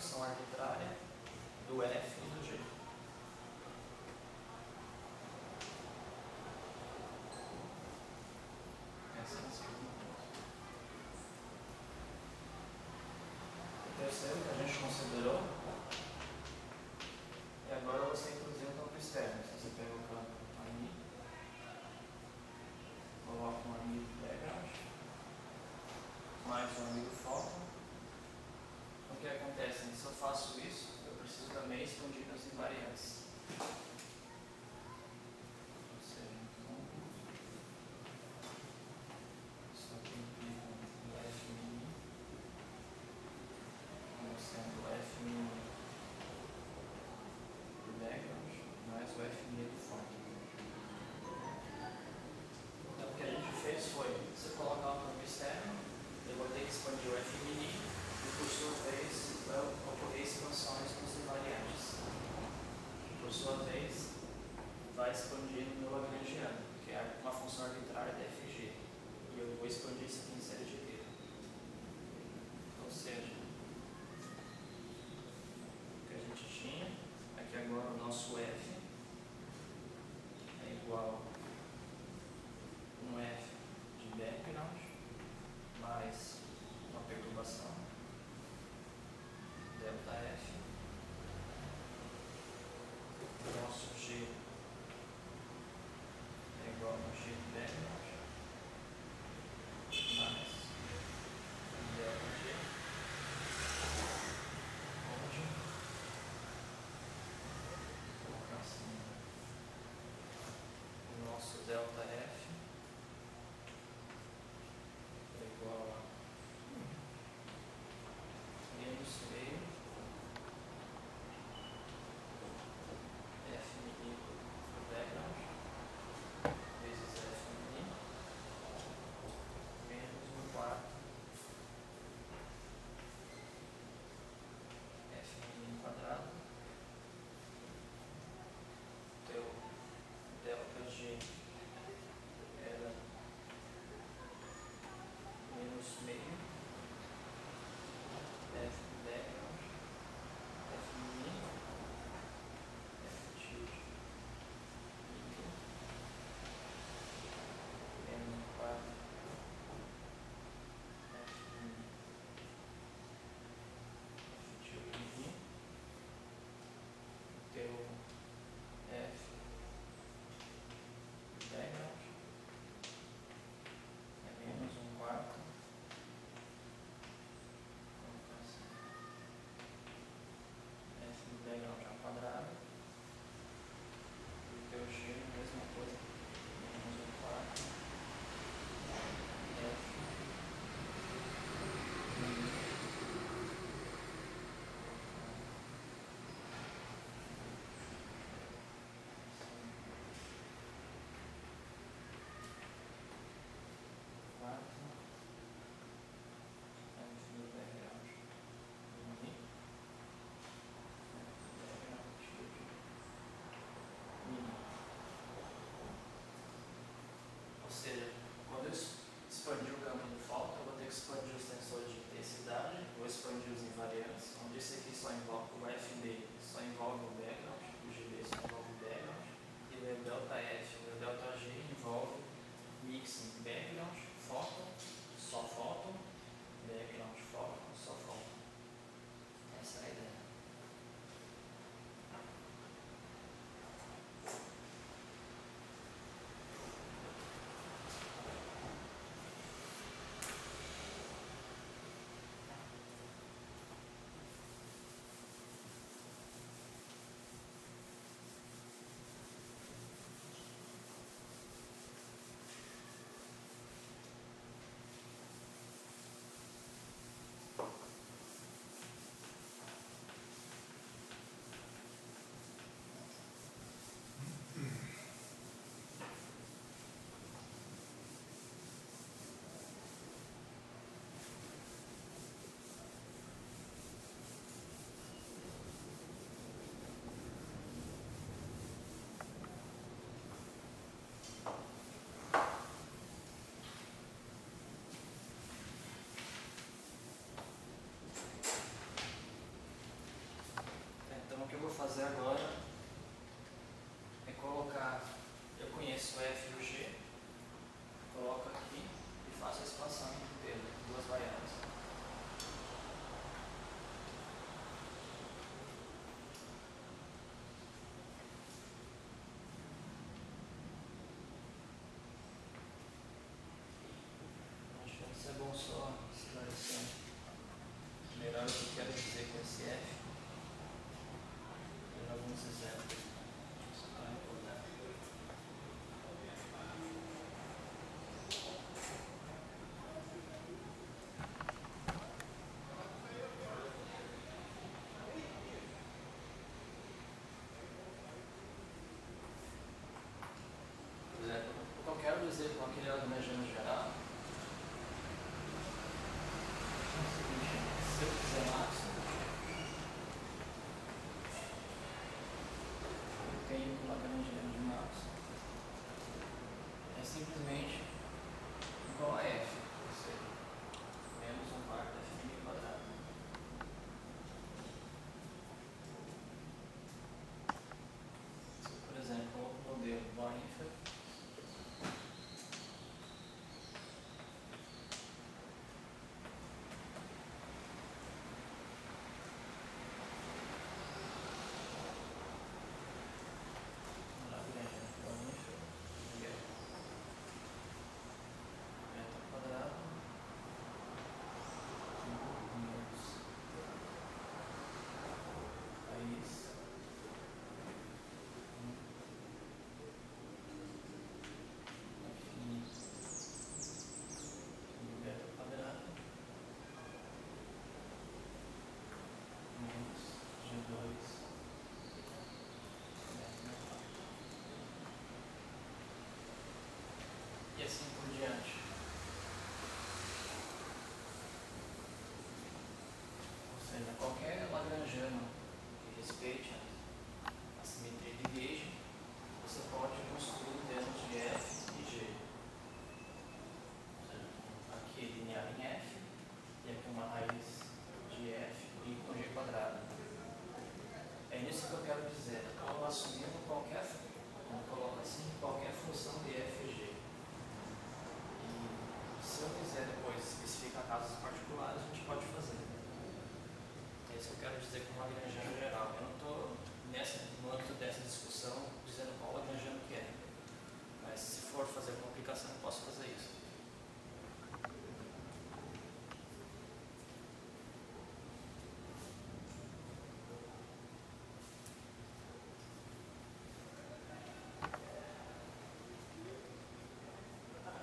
função arbitrária do F e do G. Essa é a segunda coisa. O terceiro que a gente considerou, e agora você introduzir um campo externo. Se você pega o campo aí, coloca um amigo background, mais um amigo foto. O que acontece? Se eu faço isso, eu preciso também expandir as invariantes. Ou seja, então, isso aqui implica o F mini, como sendo o F mini do background, mais o F mini do foto. Então, o que a gente fez foi, você colocar um campo externo, eu vou ter que expandir o F mini, e por sua vez vai ocorrer expansões nos invariantes. Por sua vez, vai expandir no meu lagrangiano, que é uma função arbitrária da FG. E eu vou expandir isso aqui em série de T. Ou seja, o que a gente tinha é que agora o nosso F é igual a um F de background mais uma perturbação delta F, o nosso G é igual a G de background mais delta G, onde colocar assim, o nosso delta F é igual a menos meio F mini do background vezes F mini menos 1/4 F mini quadrado. Teu delta G era menos meio F do background F mini F tilde mini menos 1/4 F mini F tilde mini. Teu F do background é menos 1/4 F do background ao quadrado. E o teu G é a mesma coisa, menos 1/4 F mini 4 F do background mini F do background tilde mini. Ou seja, quando eu expandir o campo do foto, eu vou ter que expandir os tensores de intensidade, vou expandir os invariantes, onde esse aqui só envolve o FB, só envolve o background, o GB só envolve o background, e o meu delta F, o meu delta G envolve mixing background, foto, só foto, background, foto, só foto. Essa é a ideia. fazer agora é colocar, eu conheço o f e o g, coloco aqui e faço a expansão inteira, duas variáveis. Acho que isso é bom só esclarecer melhor o que eu quero dizer com esse f. Tem alguns exemplos só para recordar. Por exemplo, o que eu quero dizer com aquele lagrangiano geral é o seguinte: se eu quiser máximo, eu tenho um lagrangiano de máximo é simplesmente igual a f, ou seja, menos 1/4 f' quadrado. Se eu, por exemplo, coloco o modelo Borinfer, lagrangiano Borinfer, beta quadrado, menos raiz beta quadrado menos G2 beta. E assim por diante. Ou seja, qualquer lagrangiano que respeite a simetria de gauge, você pode construir dentro de f e g. Ou seja, aqui linear em f, e aqui uma raiz de f e com g quadrado. É nisso que eu quero dizer. Eu estou assumindo qualquer, eu coloco assim, qualquer função de f e g. E se eu quiser depois especificar casos particulares, a gente pode fazer. É isso que eu quero dizer com lagrangiano geral. Eu não estou no âmbito dessa discussão dizendo qual lagrangiano que é. Mas se for fazer uma aplicação, eu posso fazer isso.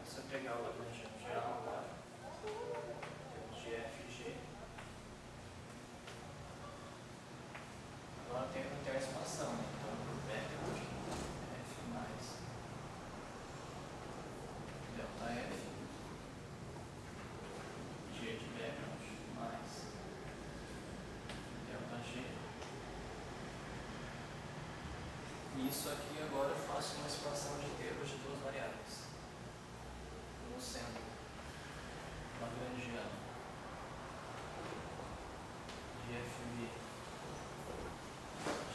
Se eu pegar o lagrangiano geral agora, temos de f e g. Agora tem a expansão, né? Então, por background, f mais delta f, g de background mais delta g. E isso aqui agora eu faço uma expansão de termos de duas variáveis. Como sendo lagrangiano de fv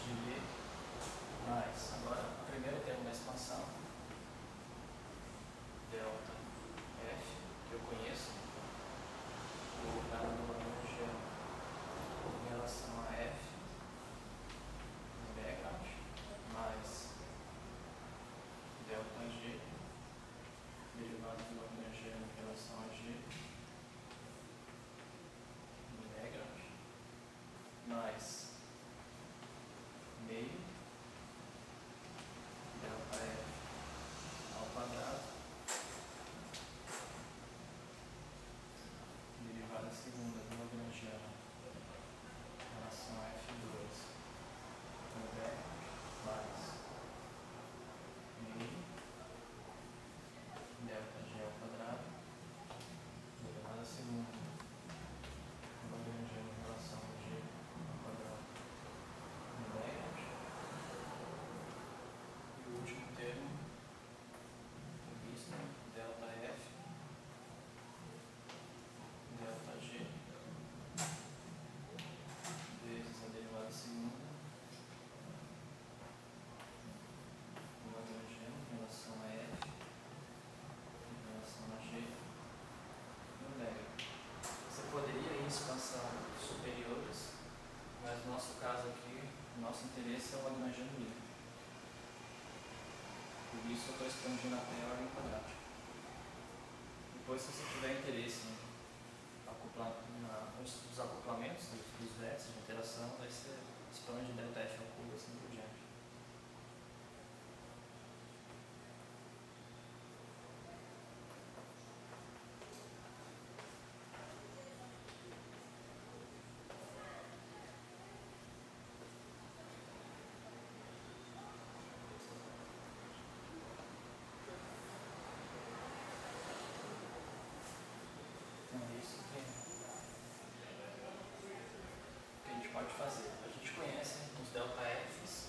de v mais, agora o primeiro termo da expansão, delta f, que eu conheço, vou colocar no lagrangiano em relação a f no background mais delta g derivado do lagrangiano em relação a g no background mais nosso interesse é o lagrangiano líquido. Por isso eu estou expandindo até a ordem quadrática. Depois, se você tiver interesse nos acoplamentos dos vértices de interação, daí você expande ΔF ao cubo assim por diante. Pode fazer. A gente conhece os ΔFs,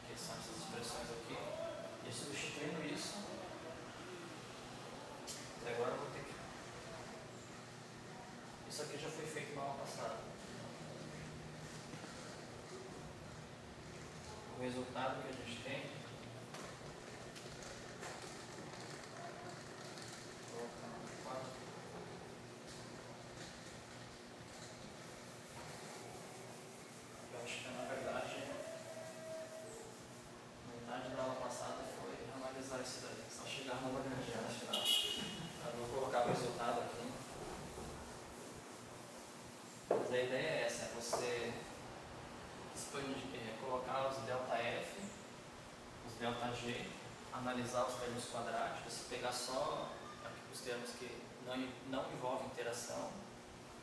que são essas expressões aqui, e substituindo isso, e agora eu vou ter que. Isso aqui já foi feito na aula passada. O resultado que a gente tem. A ideia é essa, é você colocar os ΔF, os ΔG, analisar os termos quadráticos, pegar só os termos que não envolvem interação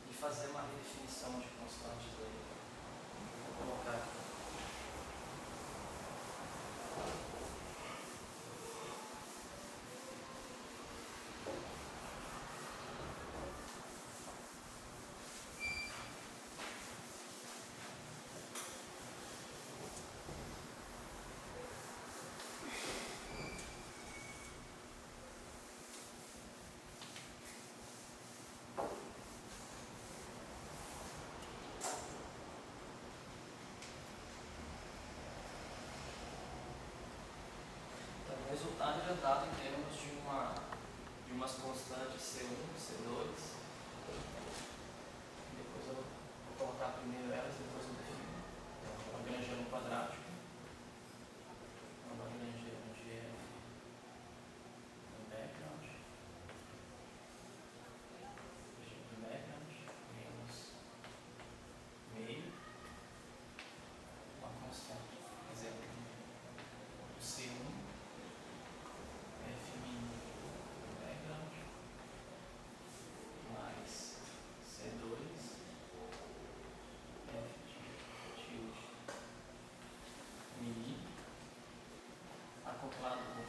e fazer uma redefinição de constantes aí. Vou colocar aqui. O resultado é dado em termos de umas constantes C1, C2. Depois eu vou colocar primeiro elas, depois eu defino. O lagrangiano quadrático. O lagrangiano de F no background. Do background menos meio. Uma constante. Quer dizer, o C1. F min no background mais C2 F de tilde mi acoplado com